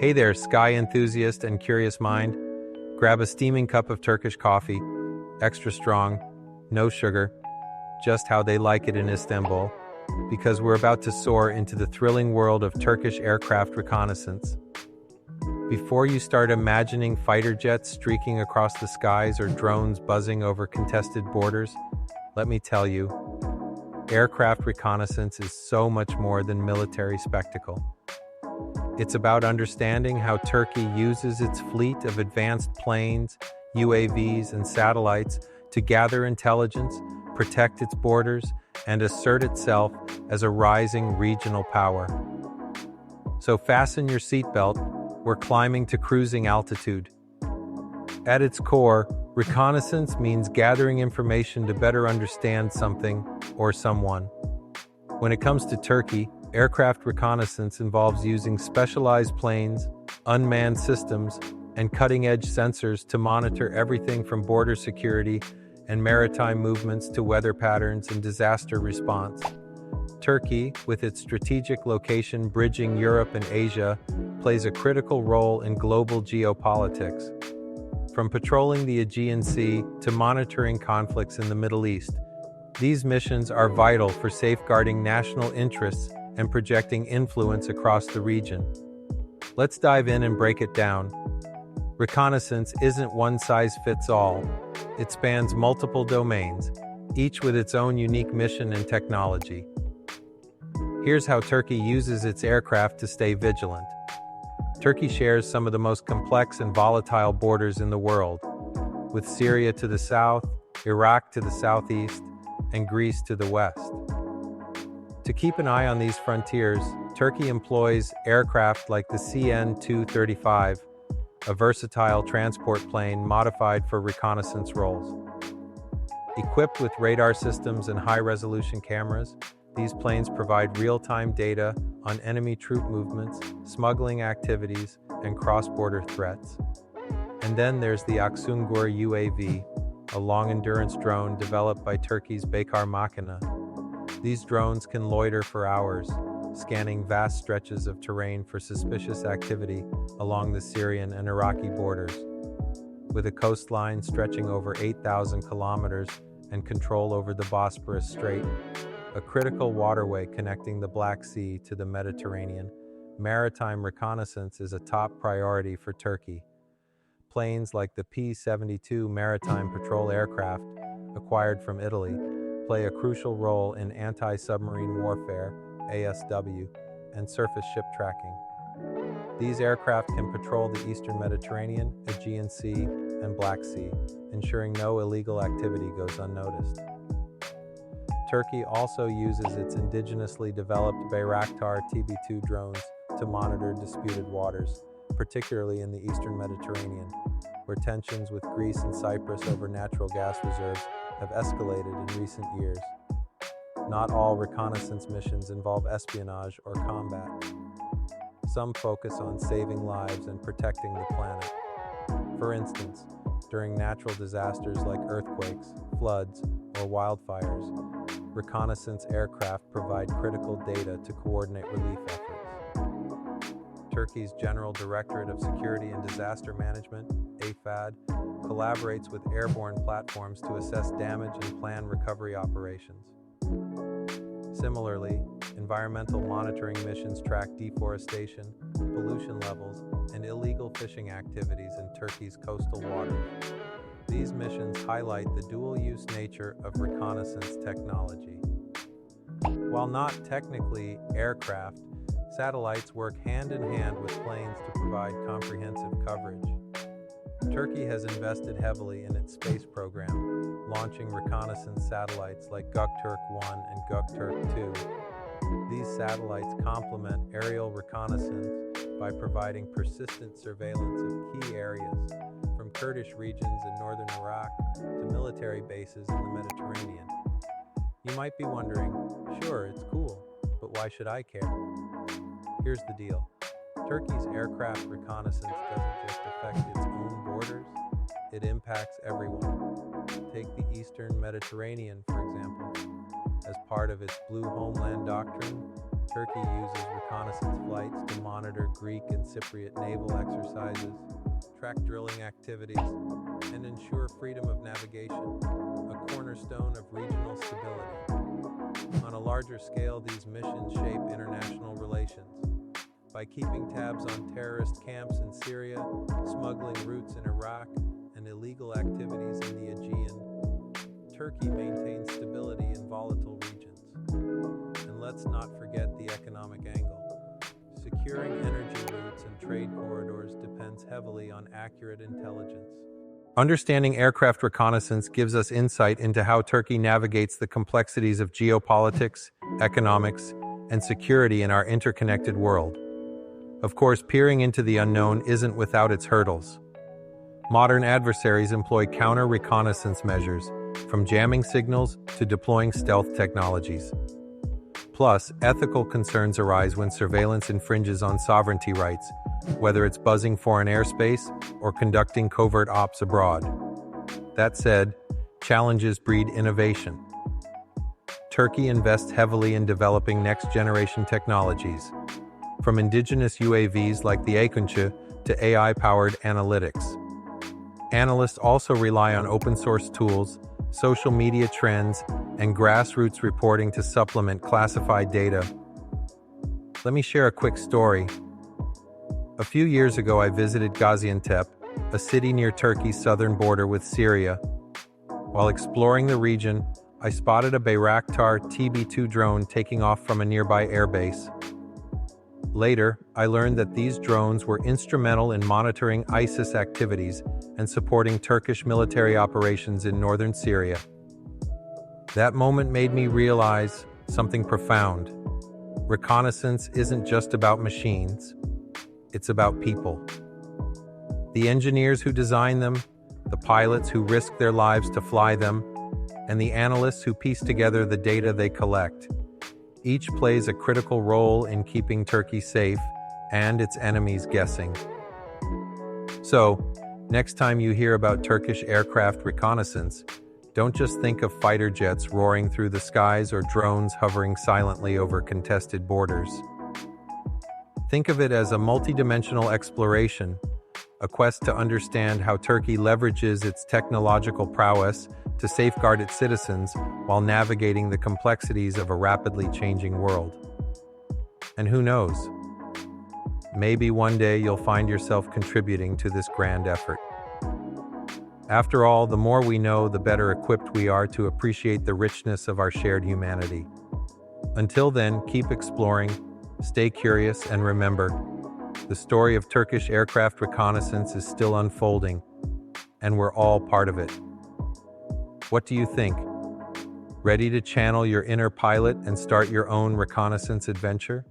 Hey there, sky enthusiast and curious mind. Grab a steaming cup of Turkish coffee, extra strong, no sugar, just how they like it in Istanbul, because we're about to soar into the thrilling world of Turkish aircraft reconnaissance. Before you start imagining fighter jets streaking across the skies or drones buzzing over contested borders, let me tell you, aircraft reconnaissance is so much more than military spectacle. It's about understanding how Turkey uses its fleet of advanced planes, UAVs, and satellites to gather intelligence, protect its borders, and assert itself as a rising regional power. So fasten your seatbelt, we're climbing to cruising altitude. At its core, reconnaissance means gathering information to better understand something or someone. When it comes to Turkey, aircraft reconnaissance involves using specialized planes, unmanned systems, and cutting-edge sensors to monitor everything from border security and maritime movements to weather patterns and disaster response. Turkey, with its strategic location bridging Europe and Asia, plays a critical role in global geopolitics. From patrolling the Aegean Sea to monitoring conflicts in the Middle East, these missions are vital for safeguarding national interests and projecting influence across the region. Let's dive in and break it down. Reconnaissance isn't one size fits all. It spans multiple domains, each with its own unique mission and technology. Here's how Turkey uses its aircraft to stay vigilant. Turkey shares some of the most complex and volatile borders in the world, with Syria to the south, Iraq to the southeast, and Greece to the west. To keep an eye on these frontiers, Turkey employs aircraft like the CN-235, a versatile transport plane modified for reconnaissance roles. Equipped with radar systems and high-resolution cameras, these planes provide real-time data on enemy troop movements, smuggling activities, and cross-border threats. And then there's the Akıncı UAV, a long-endurance drone developed by Turkey's Bayraktar. These drones can loiter for hours, scanning vast stretches of terrain for suspicious activity along the Syrian and Iraqi borders. With a coastline stretching over 8,000 kilometers and control over the Bosporus Strait, a critical waterway connecting the Black Sea to the Mediterranean, maritime reconnaissance is a top priority for Turkey. Planes like the P-72 maritime patrol aircraft, acquired from Italy, play a crucial role in anti-submarine warfare, ASW, and surface ship tracking. These aircraft can patrol the Eastern Mediterranean, Aegean Sea, and Black Sea, ensuring no illegal activity goes unnoticed. Turkey also uses its indigenously developed Bayraktar TB2 drones to monitor disputed waters, particularly in the Eastern Mediterranean, where tensions with Greece and Cyprus over natural gas reserves have escalated in recent years. Not all reconnaissance missions involve espionage or combat. Some focus on saving lives and protecting the planet. For instance, during natural disasters like earthquakes, floods, or wildfires, reconnaissance aircraft provide critical data to coordinate relief efforts. Turkey's General Directorate of Security and Disaster Management, AFAD, collaborates with airborne platforms to assess damage and plan recovery operations. Similarly, environmental monitoring missions track deforestation, pollution levels, and illegal fishing activities in Turkey's coastal waters. These missions highlight the dual-use nature of reconnaissance technology. While not technically aircraft, satellites work hand-in-hand with planes to provide comprehensive coverage. Turkey has invested heavily in its space program, launching reconnaissance satellites like Göktürk-1 and Göktürk-2. These satellites complement aerial reconnaissance by providing persistent surveillance of key areas, from Kurdish regions in northern Iraq to military bases in the Mediterranean. You might be wondering, sure, it's cool, but why should I care? Here's the deal. Turkey's aircraft reconnaissance doesn't just affect its own borders, it impacts everyone. Take the Eastern Mediterranean, for example. As part of its Blue Homeland Doctrine, Turkey uses reconnaissance flights to monitor Greek and Cypriot naval exercises, track drilling activities, and ensure freedom of navigation, a cornerstone of regional stability. On a larger scale, these missions shape international relations. By keeping tabs on terrorist camps in Syria, smuggling routes in Iraq, and illegal activities in the Aegean, Turkey maintains stability in volatile regions. And let's not forget the economic angle. Securing energy routes and trade corridors depends heavily on accurate intelligence. Understanding aircraft reconnaissance gives us insight into how Turkey navigates the complexities of geopolitics, economics, and security in our interconnected world. Of course, peering into the unknown isn't without its hurdles. Modern adversaries employ counter-reconnaissance measures, from jamming signals to deploying stealth technologies. Plus, ethical concerns arise when surveillance infringes on sovereignty rights, whether it's buzzing foreign airspace or conducting covert ops abroad. That said, challenges breed innovation. Turkey invests heavily in developing next-generation technologies, from indigenous UAVs like the Akıncı to AI-powered analytics. Analysts also rely on open-source tools, social media trends, and grassroots reporting to supplement classified data. Let me share a quick story. A few years ago, I visited Gaziantep, a city near Turkey's southern border with Syria. While exploring the region, I spotted a Bayraktar TB2 drone taking off from a nearby airbase. Later, I learned that these drones were instrumental in monitoring ISIS activities and supporting Turkish military operations in northern Syria. That moment made me realize something profound. Reconnaissance isn't just about machines, it's about people. The engineers who design them, the pilots who risk their lives to fly them, and the analysts who piece together the data they collect. Each plays a critical role in keeping Turkey safe and its enemies guessing. So, next time you hear about Turkish aircraft reconnaissance, don't just think of fighter jets roaring through the skies or drones hovering silently over contested borders. Think of it as a multidimensional exploration, a quest to understand how Turkey leverages its technological prowess to safeguard its citizens while navigating the complexities of a rapidly changing world. And who knows? Maybe one day you'll find yourself contributing to this grand effort. After all, the more we know, the better equipped we are to appreciate the richness of our shared humanity. Until then, keep exploring, stay curious, and remember, the story of Turkish aircraft reconnaissance is still unfolding, and we're all part of it. What do you think? Ready to channel your inner pilot and start your own reconnaissance adventure?